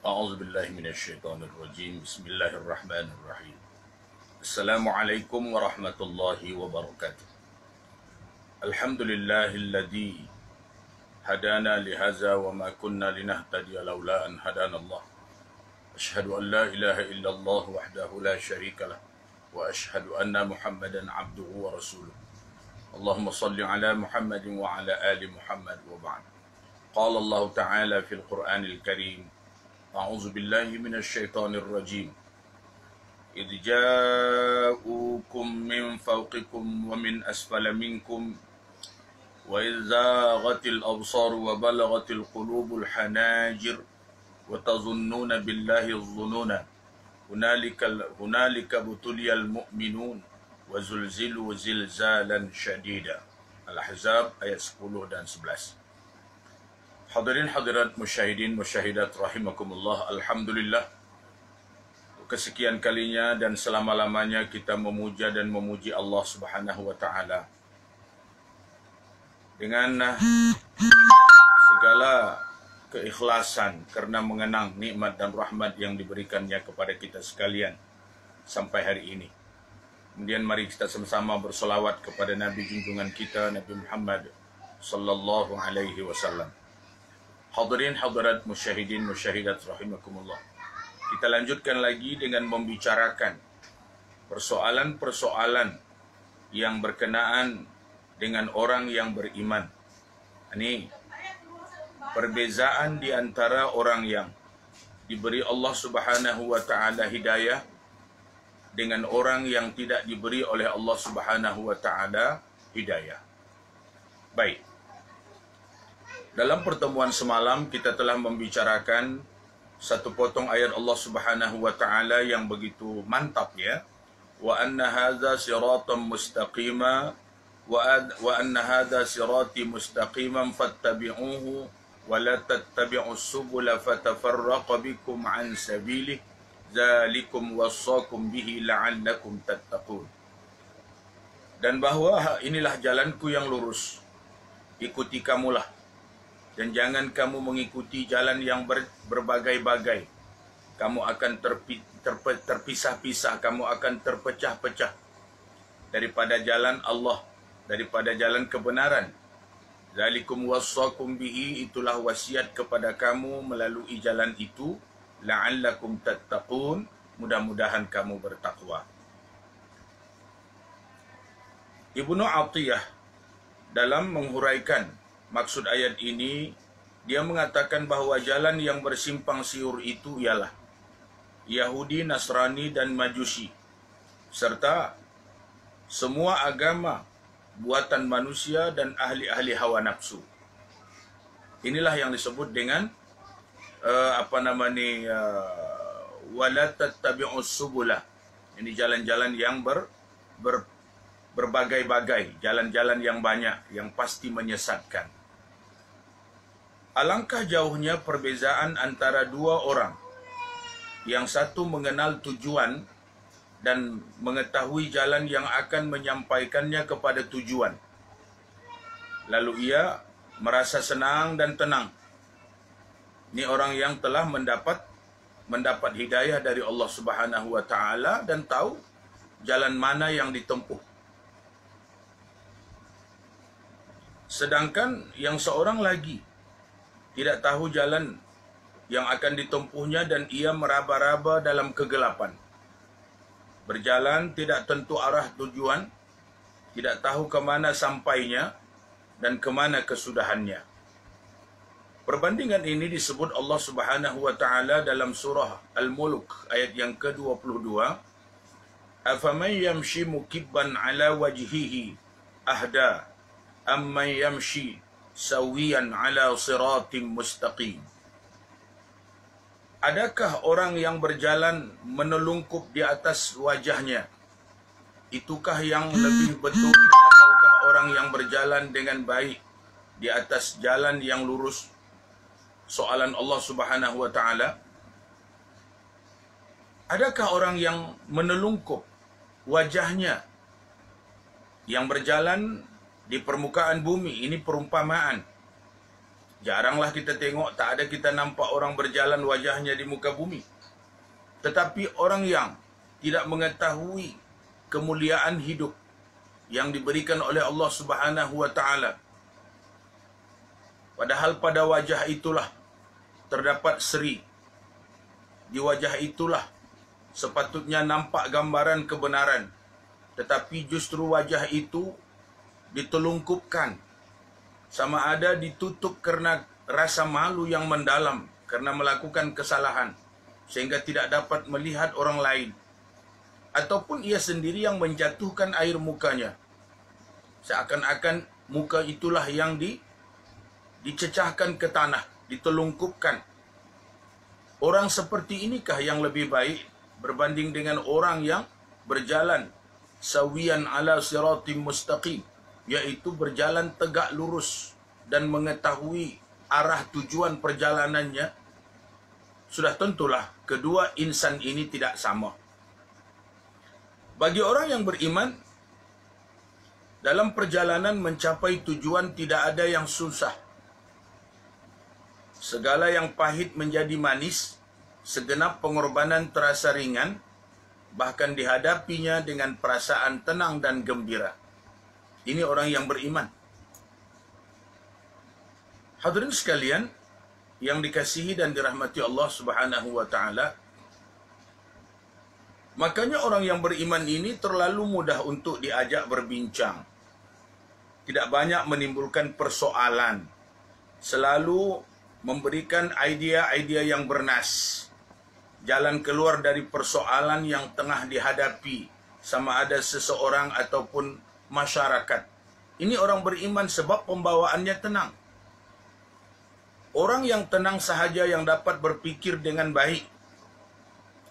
أعوذ بالله من الشيطان الرجيم بسم الله الرحمن الرحيم السلام عليكم ورحمة الله وبركاته الحمد لله الذي هدانا لهذا وما كنا لنهتدي لولا أن هدانا الله أشهد أن لا إله إلا الله وحده لا شريك له وأشهد أن محمدا عبده ورسوله اللهم صل على محمد وعلى آل محمد وبعد قال الله تعالى في القرآن الكريم أعوذ بالله من الشيطان الرجيم إذ جاءوكم من فوقكم ومن أسفل منكم وإذ زاغت الأبصار وبلغت القلوب الحناجر وتظنون بالله الظنون هنالك ابتلي المؤمنون وزلزلوا زلزالا شديدا. Al-Ahzab ayat 10 dan 11. Hadirin hadirat musyahidin musyahidat rahimakumullah. Alhamdulillah, kesekian kalinya dan selama-lamanya kita memuja dan memuji Allah Subhanahu wa taala dengan segala keikhlasan karena mengenang nikmat dan rahmat yang diberikannya kepada kita sekalian sampai hari ini. Kemudian mari kita sama-sama bersolawat kepada Nabi junjungan kita Nabi Muhammad sallallahu alaihi wasallam. Hadirin hadirat musyahidin musyahidat rahimakumullah. Kita lanjutkan lagi dengan membicarakan persoalan-persoalan yang berkenaan dengan orang yang beriman. Ini perbezaan di antara orang yang diberi Allah Subhanahu wa taala hidayah dengan orang yang tidak diberi oleh Allah Subhanahu wa taala hidayah. Baik. Dalam pertemuan semalam kita telah membicarakan satu potong ayat Allah Subhanahu wa taala yang begitu mantap ya. Wa anna hadza siratan mustaqima wa anna hadza sirati mustaqiman fattabi'uhu wa la tattabi'us subula fatafarraqa bikum an sabilihi dzalikum wassakum bihi la'allakum tattaqun. Dan bahwa inilah jalanku yang lurus, ikuti kamulah. Dan jangan kamu mengikuti jalan yang berbagai-bagai. Kamu akan terpisah-pisah, kamu akan terpecah-pecah daripada jalan Allah, daripada jalan kebenaran. Zalikum wassakum bihi, itulah wasiat kepada kamu melalui jalan itu. La'allakum tattaqun, mudah-mudahan kamu bertakwa. Ibnu Atiyah dalam menghuraikan maksud ayat ini, dia mengatakan bahawa jalan yang bersimpang siur itu ialah Yahudi, Nasrani dan Majusi, serta semua agama buatan manusia dan ahli-ahli hawa nafsu. Inilah yang disebut dengan wala tattabi'us subula. Ini jalan-jalan yang berbagai-bagai, jalan-jalan yang banyak, yang pasti menyesatkan. Alangkah jauhnya perbezaan antara dua orang. Yang satu mengenal tujuan dan mengetahui jalan yang akan menyampaikannya kepada tujuan. Lalu ia merasa senang dan tenang. Ini orang yang telah mendapat hidayah dari Allah Subhanahu wa taala dan tahu jalan mana yang ditempuh. Sedangkan yang seorang lagi tidak tahu jalan yang akan ditempuhnya dan ia meraba-raba dalam kegelapan. Berjalan tidak tentu arah tujuan, tidak tahu ke mana sampainya dan ke mana kesudahannya. Perbandingan ini disebut Allah Subhanahu wa taala dalam surah Al-Mulk ayat yang ke-22. Afaman yamshi mukibban ala wajhihi ahda amman yamshi sawiyan ala siratim mustaqim. Adakah orang yang berjalan menelungkup di atas wajahnya, itukah yang lebih betul, ataukah orang yang berjalan dengan baik di atas jalan yang lurus? Soalan Allah Subhanahu wa taala. Adakah orang yang menelungkup wajahnya yang berjalan di permukaan bumi? Ini perumpamaan. Jaranglah kita tengok, tak ada kita nampak orang berjalan wajahnya di muka bumi. Tetapi orang yang tidak mengetahui kemuliaan hidup yang diberikan oleh Allah Subhanahu wa taala, padahal pada wajah itulah terdapat seri. Di wajah itulah sepatutnya nampak gambaran kebenaran. Tetapi justru wajah itu ditelungkupkan, sama ada ditutup karena rasa malu yang mendalam karena melakukan kesalahan, sehingga tidak dapat melihat orang lain. Ataupun ia sendiri yang menjatuhkan air mukanya. Seakan-akan muka itulah yang dicecahkan ke tanah, ditelungkupkan. Orang seperti inikah yang lebih baik berbanding dengan orang yang berjalan sawiyan ala siratim mustaqim, yaitu berjalan tegak lurus dan mengetahui arah tujuan perjalanannya? Sudah tentulah kedua insan ini tidak sama. Bagi orang yang beriman, dalam perjalanan mencapai tujuan tidak ada yang susah. Segala yang pahit menjadi manis, segenap pengorbanan terasa ringan, bahkan dihadapinya dengan perasaan tenang dan gembira. Ini orang yang beriman. Hadirin sekalian yang dikasihi dan dirahmati Allah Subhanahu wa taala, makanya orang yang beriman ini terlalu mudah untuk diajak berbincang. Tidak banyak menimbulkan persoalan. Selalu memberikan idea-idea yang bernas. Jalan keluar dari persoalan yang tengah dihadapi, sama ada seseorang ataupun masyarakat. Ini orang beriman sebab pembawaannya tenang. Orang yang tenang sahaja yang dapat berpikir dengan baik.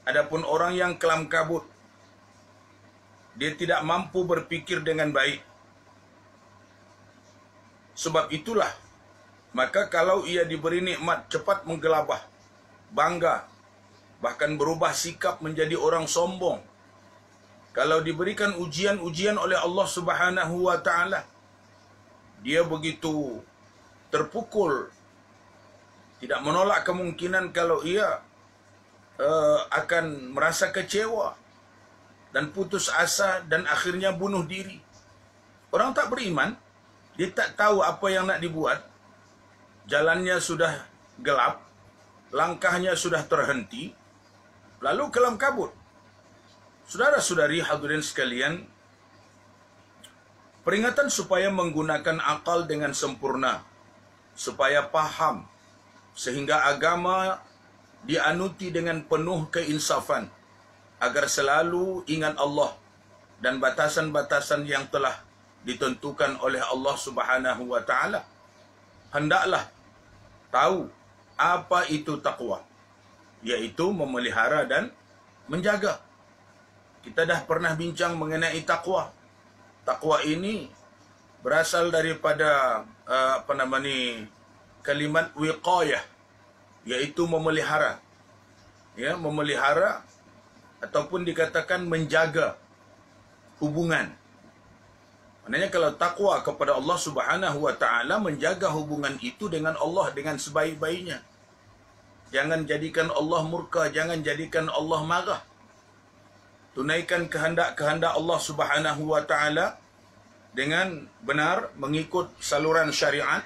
Adapun orang yang kelam kabut, dia tidak mampu berpikir dengan baik. Sebab itulah, maka kalau ia diberi nikmat cepat menggelabah, bangga, bahkan berubah sikap menjadi orang sombong. Kalau diberikan ujian-ujian oleh Allah Subhanahu wa taala, dia begitu terpukul, tidak menolak kemungkinan kalau ia akan merasa kecewa dan putus asa dan akhirnya bunuh diri. Orang tak beriman, dia tak tahu apa yang nak dibuat. Jalannya sudah gelap, langkahnya sudah terhenti, lalu kelam kabut. Saudara-saudari hadirin sekalian, peringatan supaya menggunakan akal dengan sempurna, supaya paham, sehingga agama dianuti dengan penuh keinsafan, agar selalu ingat Allah dan batasan-batasan yang telah ditentukan oleh Allah Subhanahu wa taala. Hendaklah tahu apa itu takwa, yaitu memelihara dan menjaga. Kita dah pernah bincang mengenai takwa. Takwa ini berasal daripada kalimat wiqayah, yaitu memelihara. Ya, memelihara ataupun dikatakan menjaga hubungan. Maknanya kalau takwa kepada Allah Subhanahu wa taala, menjaga hubungan itu dengan Allah dengan sebaik-baiknya. Jangan jadikan Allah murka, jangan jadikan Allah marah. Tunaikan kehendak-kehendak Allah Subhanahu wa taala dengan benar, mengikut saluran syariat,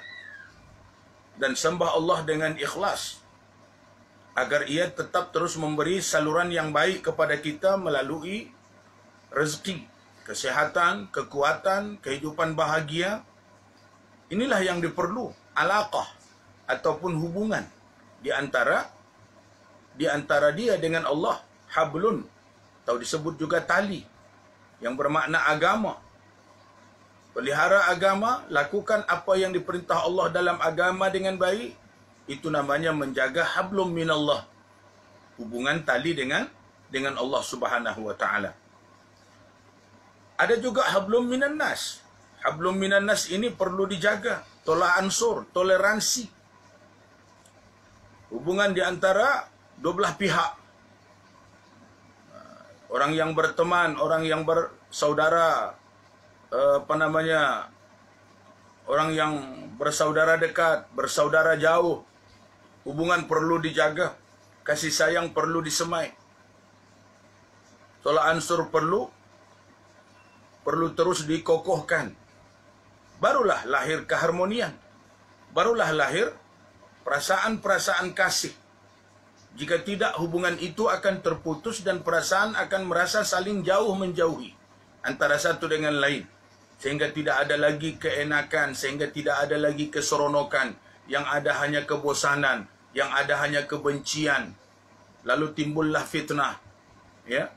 dan sembah Allah dengan ikhlas, agar ia tetap terus memberi saluran yang baik kepada kita melalui rezeki, kesehatan, kekuatan, kehidupan bahagia. Inilah yang diperlu, alaqah ataupun hubungan di antara dia dengan Allah. Hablun, atau disebut juga tali, yang bermakna agama. Pelihara agama, lakukan apa yang diperintah Allah dalam agama dengan baik. Itu namanya menjaga hablum minallah, hubungan tali dengan Allah Subhanahu wa taala. Ada juga hablum minan nas. Hablum minan nas ini perlu dijaga. Tolak ansur, toleransi, hubungan di antara dua belah pihak. Orang yang berteman, orang yang bersaudara, orang yang bersaudara dekat, bersaudara jauh. Hubungan perlu dijaga, kasih sayang perlu disemai. Tolak ansur perlu terus dikokohkan. Barulah lahir keharmonian. Barulah lahir perasaan-perasaan kasih. Jika tidak, hubungan itu akan terputus dan perasaan akan merasa saling jauh menjauhi antara satu dengan lain. Sehingga tidak ada lagi keenakan, sehingga tidak ada lagi keseronokan. Yang ada hanya kebosanan, yang ada hanya kebencian. Lalu timbullah fitnah. Ya.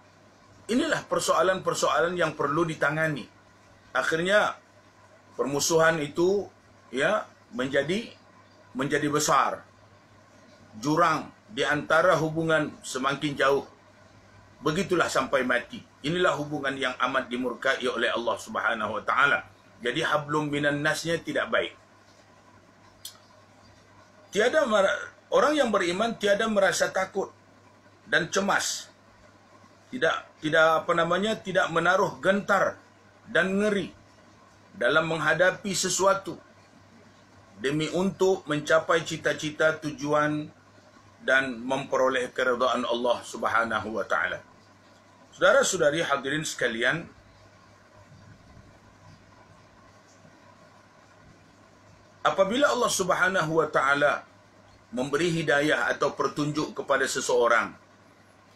Inilah persoalan-persoalan yang perlu ditangani. Akhirnya permusuhan itu ya menjadi besar. Jurang di antara hubungan semakin jauh. Begitulah sampai mati. Inilah hubungan yang amat dimurkai oleh Allah Subhanahu wa taala. Jadi hablum minan nasnya tidak baik. Orang yang beriman tiada merasa takut dan cemas. Tidak menaruh gentar dan ngeri dalam menghadapi sesuatu demi untuk mencapai cita-cita, tujuan dan memperoleh keridhaan Allah Subhanahu wa taala. Saudara-saudari hadirin sekalian, apabila Allah Subhanahu wa taala memberi hidayah atau petunjuk kepada seseorang,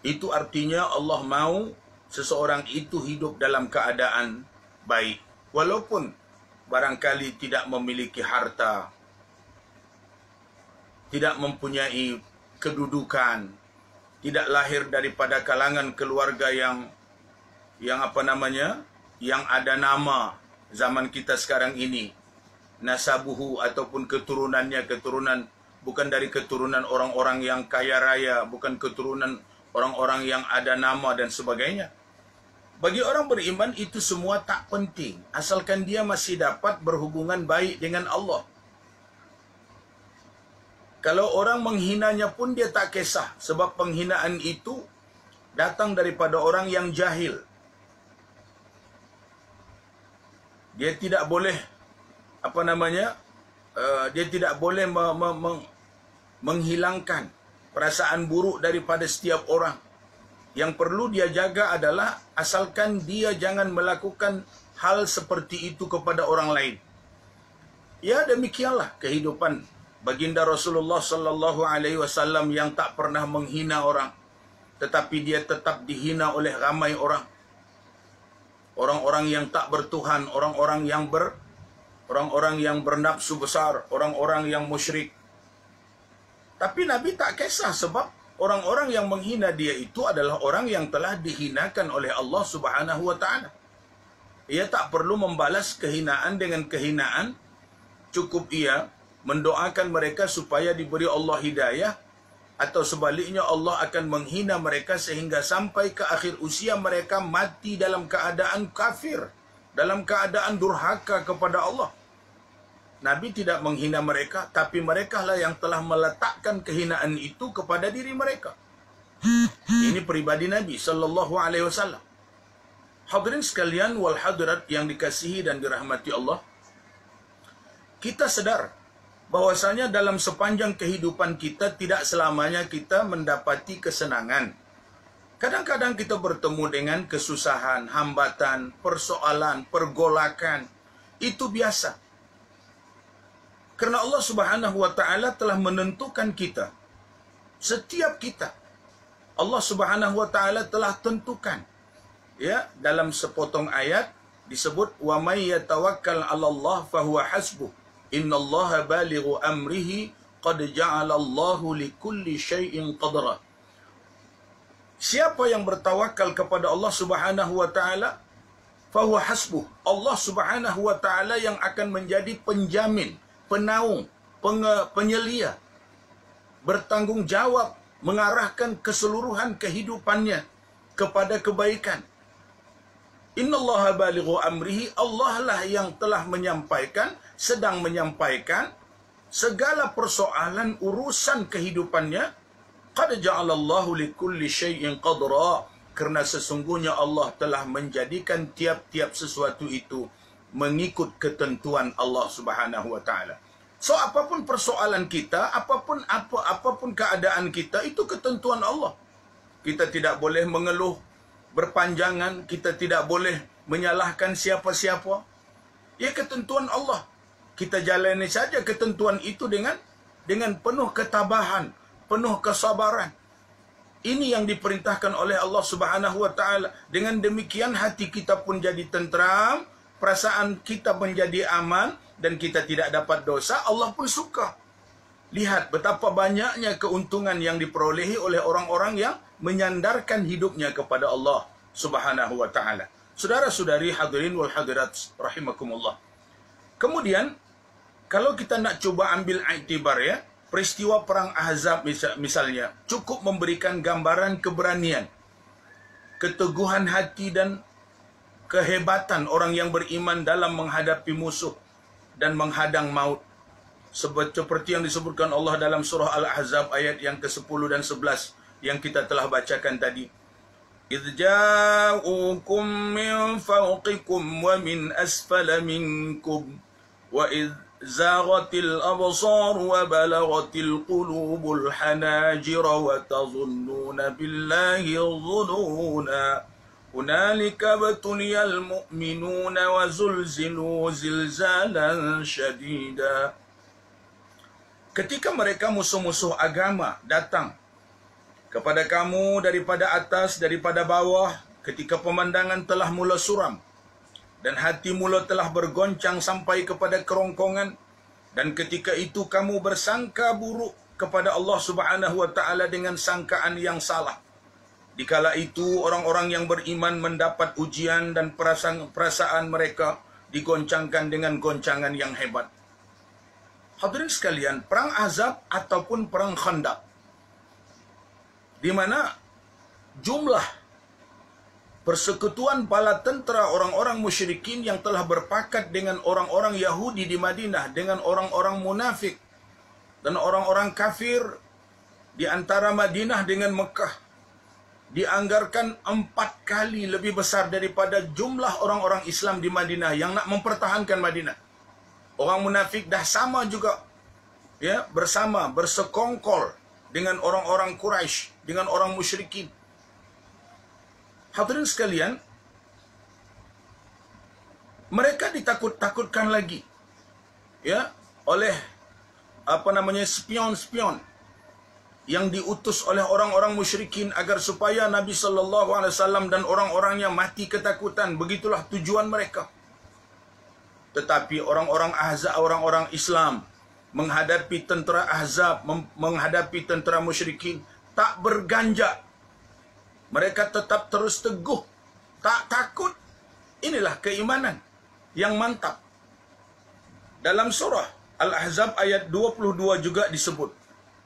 itu artinya Allah mau seseorang itu hidup dalam keadaan baik. Walaupun barangkali tidak memiliki harta, tidak mempunyai kedudukan, tidak lahir daripada kalangan keluarga yang ada nama zaman kita sekarang ini. Nasabuhu ataupun keturunannya bukan dari keturunan orang-orang yang kaya raya, bukan keturunan orang-orang yang ada nama dan sebagainya. Bagi orang beriman itu semua tak penting, asalkan dia masih dapat berhubungan baik dengan Allah. Kalau orang menghinanya pun dia tak kisah, sebab penghinaan itu datang daripada orang yang jahil. Dia tidak boleh dia tidak boleh menghilangkan perasaan buruk daripada setiap orang. Yang perlu dia jaga adalah asalkan dia jangan melakukan hal seperti itu kepada orang lain. Ya, demikianlah kehidupan baginda Rasulullah sallallahu alaihi wasallam yang tak pernah menghina orang, tetapi dia tetap dihina oleh ramai orang. Orang-orang yang tak bertuhan, orang-orang yang bernafsu besar, orang-orang yang musyrik. Tapi Nabi tak kisah, sebab orang-orang yang menghina dia itu adalah orang yang telah dihinakan oleh Allah Subhanahu wa taala. Ia tak perlu membalas kehinaan dengan kehinaan, cukup ia mendoakan mereka supaya diberi Allah hidayah, atau sebaliknya Allah akan menghina mereka sehingga sampai ke akhir usia mereka mati dalam keadaan kafir, dalam keadaan durhaka kepada Allah. Nabi tidak menghina mereka, tapi mereka lah yang telah meletakkan kehinaan itu kepada diri mereka. Ini pribadi Nabi sallallahu alaihi wasallam. Hadirin sekalian wal hadirat yang dikasihi dan dirahmati Allah, kita sadar bahwasanya dalam sepanjang kehidupan kita tidak selamanya kita mendapati kesenangan. Kadang-kadang kita bertemu dengan kesusahan, hambatan, persoalan, pergolakan. Itu biasa. Karena Allah Subhanahu wa taala telah menentukan kita. Setiap kita Allah Subhanahu wa taala telah tentukan. Ya, dalam sepotong ayat disebut wa may yatawakkal 'ala Allah fahuwa hasbuh. Innallaha balighu amrihi qad ja'ala Allahu likulli syai'in qadra. Siapa yang bertawakal kepada Allah Subhanahu wa taala, fahuwa hasbuh. Allah Subhanahu wa taala yang akan menjadi penjamin, penaung, penyelia, bertanggung jawab, mengarahkan keseluruhan kehidupannya kepada kebaikan. Innallaha balighu amrihi, Allah lah yang telah menyampaikan, sedang menyampaikan segala persoalan urusan kehidupannya. Qad ja'alallahu likulli syai'in qadra, karena sesungguhnya Allah telah menjadikan tiap-tiap sesuatu itu mengikut ketentuan Allah Subhanahu wa taala. So apapun persoalan kita, apapun keadaan kita, itu ketentuan Allah. Kita tidak boleh mengeluh berpanjangan, kita tidak boleh menyalahkan siapa-siapa. Ya, ketentuan Allah. Kita jalani saja ketentuan itu dengan penuh ketabahan, penuh kesabaran. Ini yang diperintahkan oleh Allah Subhanahu wa taala. Dengan demikian hati kita pun jadi tenteram, perasaan kita menjadi aman, dan kita tidak dapat dosa, Allah pun suka. Lihat betapa banyaknya keuntungan yang diperolehi oleh orang-orang yang menyandarkan hidupnya kepada Allah Subhanahu wa taala. Saudara-saudari hadirin wal hadirat rahimakumullah. Kemudian kalau kita nak cuba ambil iktibar, ya, peristiwa perang Ahzab misalnya cukup memberikan gambaran keberanian, keteguhan hati dan kehebatan orang yang beriman dalam menghadapi musuh dan menghadang maut. Seperti yang disebutkan Allah dalam surah Al-Ahzab ayat yang ke-10 dan 11 yang kita telah bacakan tadi. إِذْ جَاءُوكُمْ مِنْ فَوْقِكُمْ وَمِنْ أَسْفَلَ مِنْكُمْ وَإِذْ زَاغَتِ الْأَبْصَارُ وَبَلَغَتِ الْقُلُوبُ الْحَنَاجِرَ وَتَظُنُّونَ بِاللَّهِ الظُّنُونَا هُنَالِكَ ابْتُلِيَ الْمُؤْمِنُونَ وَزُلْزِلُوا زِلْزَالًا شَدِيدًا. Ketika mereka musuh-musuh agama datang kepada kamu daripada atas, daripada bawah, ketika pemandangan telah mula suram dan hati mula telah bergoncang sampai kepada kerongkongan, dan ketika itu kamu bersangka buruk kepada Allah Subhanahu wa taala dengan sangkaan yang salah. Dikala itu orang-orang yang beriman mendapat ujian dan perasaan mereka digoncangkan dengan goncangan yang hebat. Hadirin sekalian, perang Ahzab ataupun perang Khandaq, di mana jumlah persekutuan bala tentera orang-orang musyrikin yang telah berpakat dengan orang-orang Yahudi di Madinah, dengan orang-orang munafik dan orang-orang kafir di antara Madinah dengan Mekah, dianggarkan 4 kali lebih besar daripada jumlah orang-orang Islam di Madinah yang nak mempertahankan Madinah. Orang munafik dah sama juga, ya, bersama bersekongkol dengan orang-orang Quraisy, dengan orang musyrikin. Hadirin sekalian, mereka ditakut-takutkan lagi, ya, oleh spion-spion yang diutus oleh orang-orang musyrikin agar supaya Nabi sallallahu alaihi wasallam dan orang-orangnya mati ketakutan. Begitulah tujuan mereka. Tetapi orang-orang Ahzab, orang-orang Islam menghadapi tentera Ahzab, menghadapi tentera musyrikin, tak berganjak. Mereka tetap terus teguh, tak takut. Inilah keimanan yang mantap. Dalam surah Al-Ahzab ayat 22 juga disebut,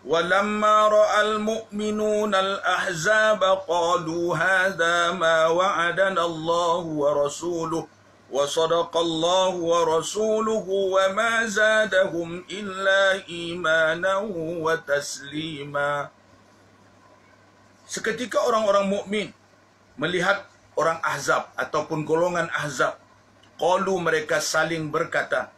وَلَمَّا رَأَى الْمُؤْمِنُونَ الْأَحْزَابَ قَالُوا هَذَا مَا وَعَدَنَا اللَّهُ وَرَسُولُهُ وَصَدَقَ اللَّهُ وَرَسُولُهُ وَمَا زَادَهُمْ إِلَّا إِيمَانًا وَتَسْلِيمًا. Seketika orang-orang mukmin melihat orang Ahzab ataupun golongan Ahzab, qalu, mereka saling berkata,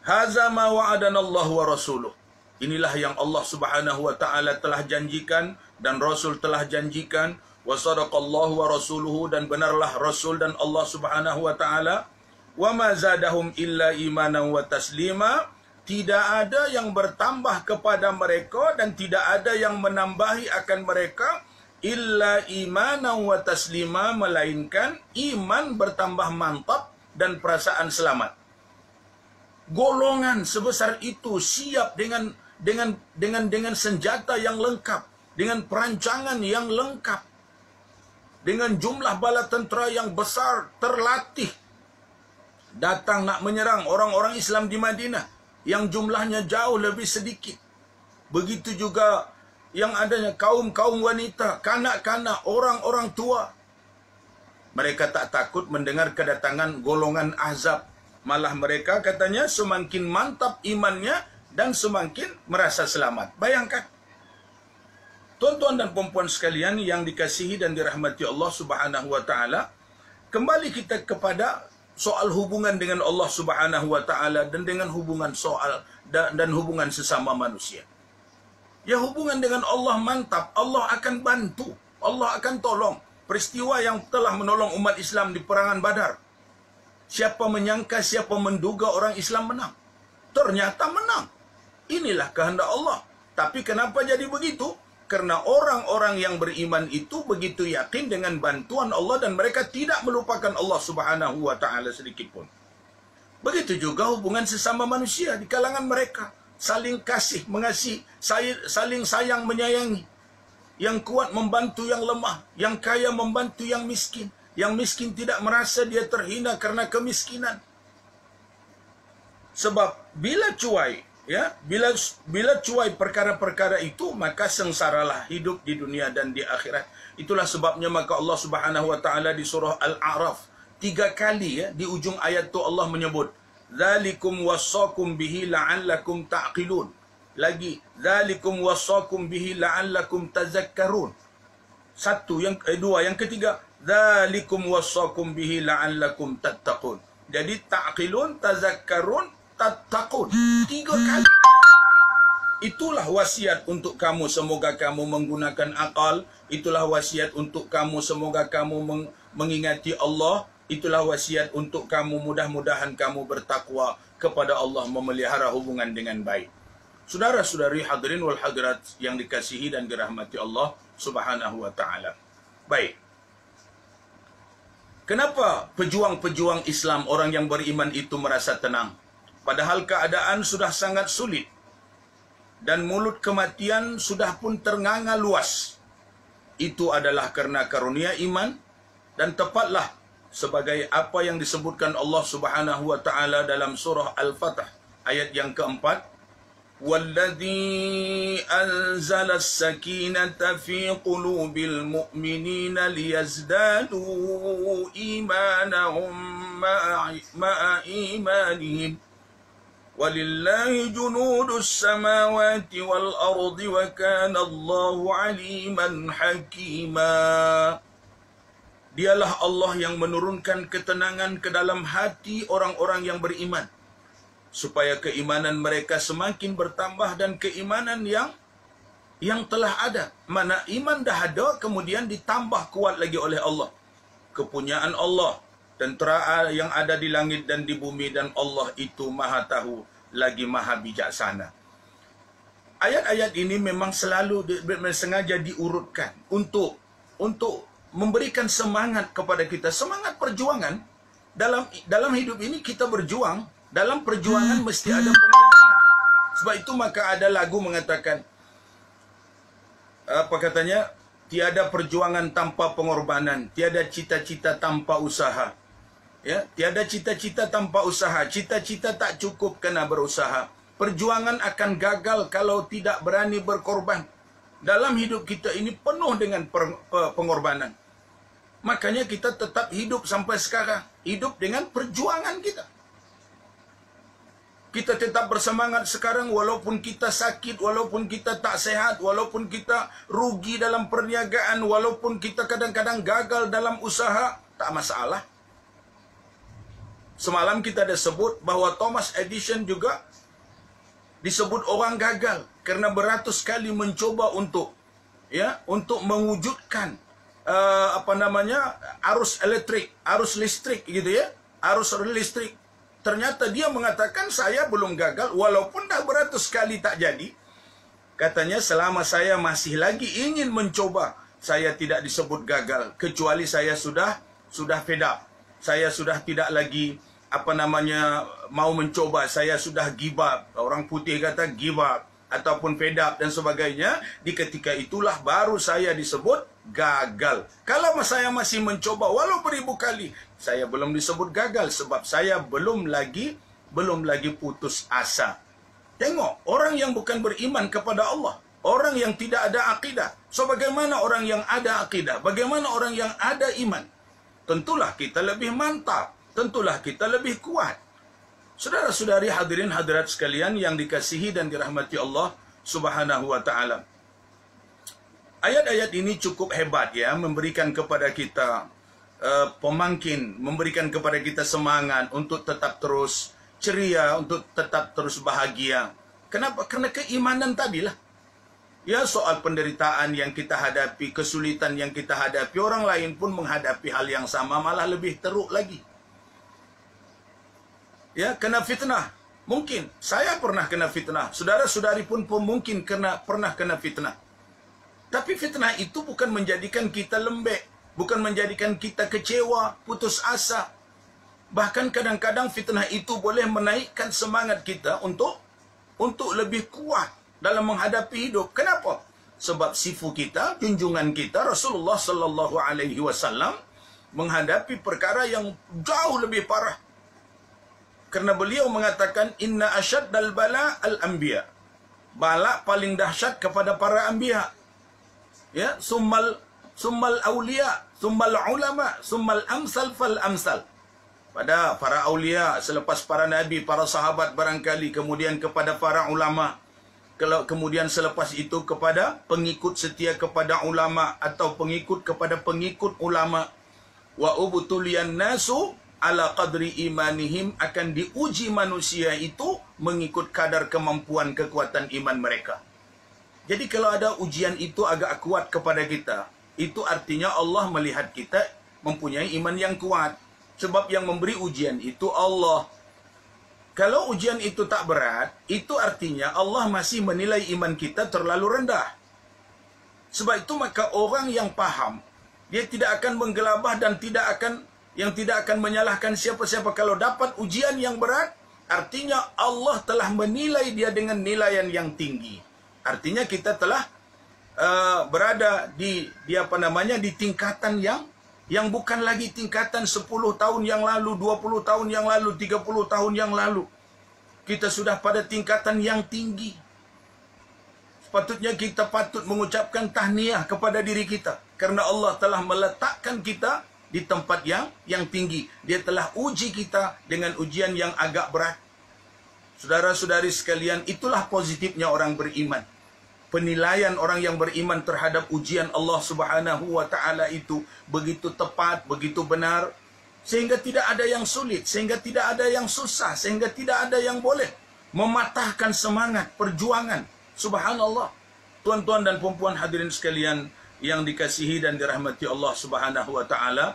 haza ma wa'adana Allah wa rasuluh. Inilah yang Allah Subhanahu wa taala telah janjikan dan Rasul telah janjikan. Wa sadaqallahu wa rasuluhu, dan benarlah Rasul dan Allah Subhanahu wa taala. Wa ma zadahum illa imanan wa taslima. Tidak ada yang bertambah kepada mereka dan tidak ada yang menambahi akan mereka illa imanan wa taslima, melainkan iman bertambah mantap dan perasaan selamat. Golongan sebesar itu siap dengan senjata yang lengkap, dengan perancangan yang lengkap, dengan jumlah bala tentera yang besar, terlatih, datang nak menyerang orang-orang Islam di Madinah yang jumlahnya jauh lebih sedikit. Begitu juga yang adanya kaum-kaum wanita, kanak-kanak, orang-orang tua. Mereka tak takut mendengar kedatangan golongan Ahzab. Malah mereka katanya semakin mantap imannya dan semakin merasa selamat. Bayangkan. Tuan-tuan dan puan-puan sekalian yang dikasihi dan dirahmati Allah Subhanahu wa taala, kembali kita kepada soal hubungan dengan Allah Subhanahu wa taala dan dengan hubungan dan hubungan sesama manusia. Ya, hubungan dengan Allah mantap, Allah akan bantu, Allah akan tolong. Peristiwa yang telah menolong umat Islam di perangan Badar. Siapa menyangka, siapa menduga orang Islam menang? Ternyata menang. Inilah kehendak Allah. Tapi kenapa jadi begitu? Karena orang-orang yang beriman itu begitu yakin dengan bantuan Allah dan mereka tidak melupakan Allah Subhanahu wa taala sedikit pun. Begitu juga hubungan sesama manusia di kalangan mereka. Saling kasih, mengasihi, saling sayang, menyayangi. Yang kuat membantu yang lemah, yang kaya membantu yang miskin. Yang miskin tidak merasa dia terhina karena kemiskinan. Sebab bila cuai, ya, bila cuai perkara-perkara itu, maka sengsaralah hidup di dunia dan di akhirat. Itulah sebabnya maka Allah Subhanahu wa taala di surah Al-A'raf 3 kali, ya, di ujung ayat tu Allah menyebut, "Dzalikum wassakum bihi la'allakum ta'qilun." Lagi, "Dzalikum wassakum bihi la'allakum tazakkarun." Satu, dua, yang ketiga, "Dzalikum wassakum bihi la'allakum tattaqun." Jadi ta'qilun, tazakkarun, tattaqun. 3 kali. Itulah wasiat untuk kamu, semoga kamu menggunakan akal. Itulah wasiat untuk kamu, semoga kamu mengingati Allah. Itulah wasiat untuk kamu, mudah-mudahan kamu bertakwa kepada Allah, memelihara hubungan dengan baik. Saudara-saudari hadirin wal hadirat yang dikasihi dan dirahmati Allah Subhanahu wa taala. Baik. Kenapa pejuang-pejuang Islam, orang yang beriman itu merasa tenang? Padahal keadaan sudah sangat sulit. Dan mulut kematian sudah pun ternganga luas. Itu adalah karena karunia iman. Dan tepatlah sebagai apa yang disebutkan Allah Subhanahu wa taala dalam surah Al-Fatah ayat yang keempat. وَالَّذِي أَنزَلَ السَّكِينَةَ فِي قُلُوبِ الْمُؤْمِنِينَ لِيَزْدَادُوا إِيمَانَهُمْ مَعَ إِيمَانِهِمْ وَلِلَّهِ جُنُودُ السَّمَاوَاتِ وَالْأَرْضِ وَكَانَ اللَّهُ عَلِيمًا حَكِيمًا. Dialah Allah yang menurunkan ketenangan ke dalam hati orang-orang yang beriman, supaya keimanan mereka semakin bertambah dan keimanan yang telah ada. Mana iman dah ada, kemudian ditambah kuat lagi oleh Allah. Kepunyaan Allah, tentera yang ada di langit dan di bumi, dan Allah itu maha tahu lagi maha bijaksana. Ayat-ayat ini memang selalu sengaja diurutkan untuk memberikan semangat kepada kita, semangat perjuangan. Dalam hidup ini kita berjuang. Dalam perjuangan mesti ada pengorbanan. Sebab itu maka ada lagu mengatakan, apa katanya? Tiada perjuangan tanpa pengorbanan, tiada cita-cita tanpa usaha. Ya, tiada cita-cita tanpa usaha. Cita-cita tak cukup kena berusaha. Perjuangan akan gagal kalau tidak berani berkorban. Dalam hidup kita ini penuh dengan pengorbanan. Makanya kita tetap hidup sampai sekarang. Hidup dengan perjuangan kita. Kita tetap bersemangat sekarang walaupun kita sakit, walaupun kita tak sehat, walaupun kita rugi dalam perniagaan, walaupun kita kadang-kadang gagal dalam usaha, tak masalah. Semalam kita ada sebut bahawa Thomas Edison juga disebut orang gagal kerana beratus kali mencoba untuk mewujudkan arus listrik gitu ya, arus listrik. Ternyata dia mengatakan, saya belum gagal walaupun dah beratus kali tak jadi. Katanya, selama saya masih lagi ingin mencoba, saya tidak disebut gagal, kecuali saya sudah fed up. Saya sudah tidak lagi mau mencoba, saya sudah give up. Orang putih kata give up ataupun fed up dan sebagainya. Di ketika itulah baru saya disebut gagal. Kalau saya masih mencoba walau beribu kali, saya belum disebut gagal sebab saya belum lagi putus asa. Tengok, orang yang bukan beriman kepada Allah, orang yang tidak ada akidah. So bagaimana orang yang ada akidah? Bagaimana orang yang ada iman? Tentulah kita lebih mantap, tentulah kita lebih kuat. Saudara-saudari hadirin hadirat sekalian yang dikasihi dan dirahmati Allah Subhanahu wa taala. Ayat-ayat ini cukup hebat ya, memberikan kepada kita pemangkin, memberikan kepada kita semangat untuk tetap terus ceria, untuk tetap terus bahagia. Kenapa? Karena keimanan tadilah. Ya, soal penderitaan yang kita hadapi, kesulitan yang kita hadapi, orang lain pun menghadapi hal yang sama, malah lebih teruk lagi. Ya, kena fitnah. Mungkin saya pernah kena fitnah, saudara-saudari pun mungkin pernah kena fitnah. Tapi fitnah itu bukan menjadikan kita lembek, bukan menjadikan kita kecewa, putus asa. Bahkan kadang-kadang fitnah itu boleh menaikkan semangat kita untuk lebih kuat dalam menghadapi hidup. Kenapa? Sebab sifu kita, junjungan kita Rasulullah sallallahu alaihi wasallam menghadapi perkara yang jauh lebih parah. Karena beliau mengatakan inna asyaddal bala al-anbiya. Bala paling dahsyat kepada para anbiya. Ya, summal awliya, summal ulama, summal amsal fal amsal. Pada para aulia, selepas para nabi, para sahabat barangkali, kemudian kepada para ulama. Kalau kemudian selepas itu kepada pengikut setia kepada ulama atau pengikut kepada pengikut ulama. Wa ubtuliyan nasu ala qadri imanihim, akan diuji manusia itu mengikut kadar kemampuan kekuatan iman mereka. Jadi kalau ada ujian itu agak kuat kepada kita, itu artinya Allah melihat kita mempunyai iman yang kuat. Sebab yang memberi ujian itu Allah. Kalau ujian itu tak berat, itu artinya Allah masih menilai iman kita terlalu rendah. Sebab itu maka orang yang paham, dia tidak akan menggelabah dan tidak akan menyalahkan siapa-siapa. Kalau dapat ujian yang berat, artinya Allah telah menilai dia dengan nilaian yang tinggi. Artinya kita telah berada di tingkatan yang bukan lagi tingkatan 10 tahun yang lalu, 20 tahun yang lalu, 30 tahun yang lalu. Kita sudah pada tingkatan yang tinggi. Sepatutnya kita patut mengucapkan tahniah kepada diri kita. Karena Allah telah meletakkan kita di tempat yang tinggi. Dia telah uji kita dengan ujian yang agak berat. Saudara-saudari sekalian, itulah positifnya orang beriman. Penilaian orang yang beriman terhadap ujian Allah Subhanahu wa taala itu begitu tepat, begitu benar, sehingga tidak ada yang sulit, sehingga tidak ada yang susah, sehingga tidak ada yang boleh mematahkan semangat perjuangan. Subhanallah. Tuan-tuan dan puan-puan hadirin sekalian yang dikasihi dan dirahmati Allah Subhanahu wa taala,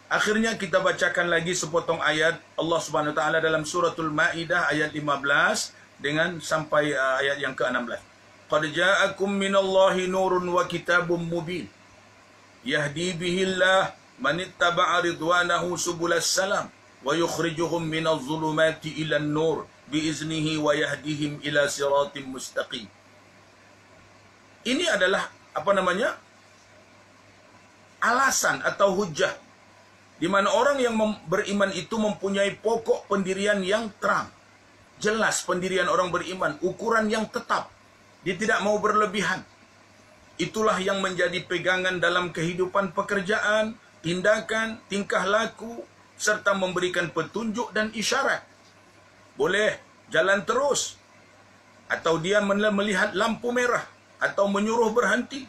akhirnya kita bacakan lagi sepotong ayat Allah Subhanahu wa taala dalam suratul Maidah ayat 15 dengan sampai ayat yang ke-16. Qad ja'akum minallahi nurun wa kitabun mubin yahdi bihillah man ittaba'a ridwanahu subulas salam wa yukhrijuhum minadh dhulumati ilan nur biiznihi wa yahdihim ila siratim mustaqim. Ini adalah alasan atau hujjah di mana orang yang beriman itu mempunyai pokok pendirian yang terang. Jelas pendirian orang beriman, ukuran yang tetap. Dia tidak mau berlebihan. Itulah yang menjadi pegangan dalam kehidupan pekerjaan, tindakan, tingkah laku, serta memberikan petunjuk dan isyarat. Boleh jalan terus, atau dia melihat lampu merah, atau menyuruh berhenti.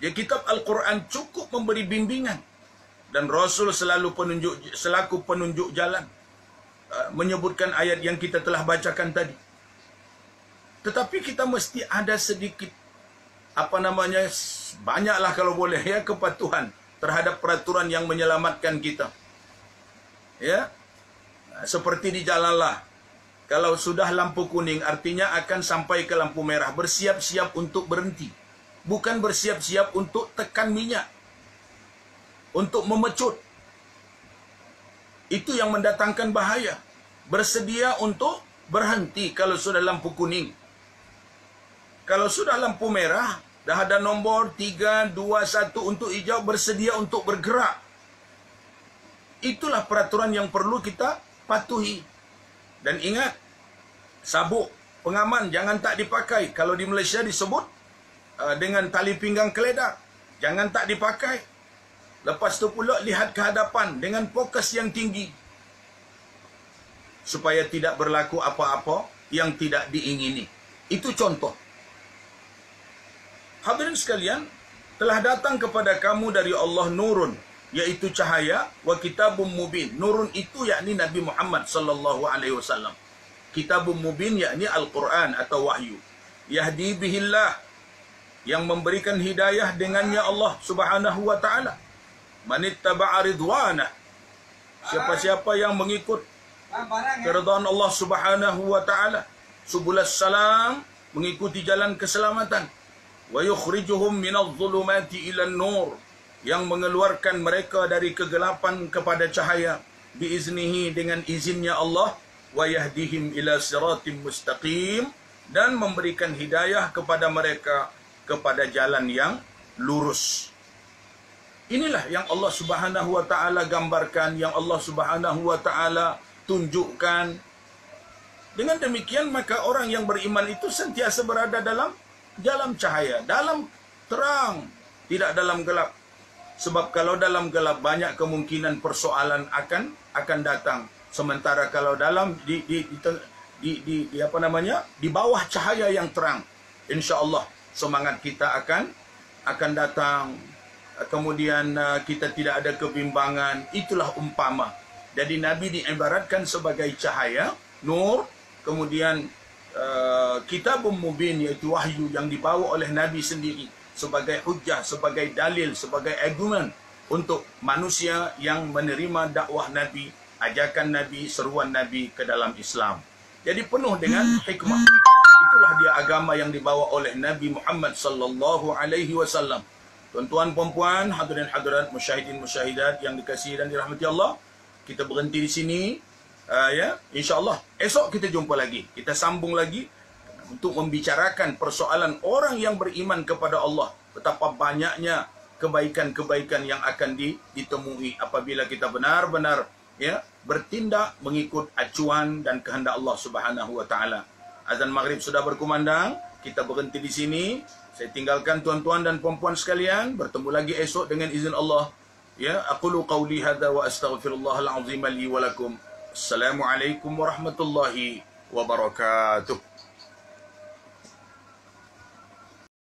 Dia kitab Al-Quran cukup memberi bimbingan. Dan Rasul selaku penunjuk jalan, menyebutkan ayat yang kita telah bacakan tadi. Tetapi kita mesti ada sedikit, banyaklah kalau boleh ya, kepatuhan terhadap peraturan yang menyelamatkan kita. Ya, seperti di jalan lah. Kalau sudah lampu kuning, artinya akan sampai ke lampu merah. Bersiap-siap untuk berhenti. Bukan bersiap-siap untuk tekan minyak, untuk memecut. Itu yang mendatangkan bahaya. Bersedia untuk berhenti kalau sudah lampu kuning. Kalau sudah lampu merah, dah ada nombor 3, 2, 1 untuk hijau, bersedia untuk bergerak. Itulah peraturan yang perlu kita patuhi. Dan ingat, sabuk pengaman jangan tak dipakai. Kalau di Malaysia disebut dengan tali pinggang keledar, jangan tak dipakai. Lepas tu pula lihat ke hadapan dengan fokus yang tinggi, supaya tidak berlaku apa-apa yang tidak diingini. Itu contoh. Hadirin sekalian, telah datang kepada kamu dari Allah nurun, yaitu cahaya, wa kitabum mubin. Nurun itu yakni Nabi Muhammad sallallahu alaihi wasallam. Kitabum mubin yakni Al-Quran atau wahyu. Yahdi bihillah, yang memberikan hidayah dengannya Allah Subhanahu wa taala. Manittaba'a ridwana, siapa-siapa yang mengikut keridhaan Allah Subhanahu wa taala. Subulas salam, mengikuti jalan keselamatan. Wa yukhrijuhum minadh-dhulumati ilan nur, yang mengeluarkan mereka dari kegelapan kepada cahaya, biiznihi, dengan izinnya Allah. Wa yahdihim ila siratim mustaqim, dan memberikan hidayah kepada mereka kepada jalan yang lurus. Inilah yang Allah Subhanahu wa taala gambarkan, yang Allah Subhanahu wa taala tunjukkan. Dengan demikian maka orang yang beriman itu sentiasa berada dalam cahaya, dalam terang, tidak dalam gelap. Sebab kalau dalam gelap banyak kemungkinan persoalan akan datang. Sementara kalau dalam di bawah cahaya yang terang, insya-Allah semangat kita akan datang. Kemudian kita tidak ada kebimbangan. Itulah umpama. Jadi Nabi diibaratkan sebagai cahaya, nur, kemudian kitabun mubin, yaitu wahyu yang dibawa oleh Nabi sendiri sebagai hujjah, sebagai dalil, sebagai argumen untuk manusia yang menerima dakwah Nabi, ajakan Nabi, seruan Nabi ke dalam Islam. Jadi penuh dengan hikmah. Itulah dia agama yang dibawa oleh Nabi Muhammad sallallahu alaihi wasallam. Tuan-tuan, puan-puan, hadirin hadirat, musyahidin musyahidat yang dikasihi dan dirahmati Allah, kita berhenti di sini. InsyaAllah esok kita jumpa lagi. Kita sambung lagi untuk membicarakan persoalan orang yang beriman kepada Allah. Betapa banyaknya kebaikan-kebaikan yang akan ditemui apabila kita benar-benar bertindak mengikut acuan dan kehendak Allah Subhanahu wa taala. Azan maghrib sudah berkumandang, kita berhenti di sini. Saya tinggalkan tuan-tuan dan puan-puan sekalian, bertemu lagi esok dengan izin Allah. Aqulu qawli hadza wa astaghfirullahal azim li wa lakum. Assalamualaikum warahmatullahi wabarakatuh.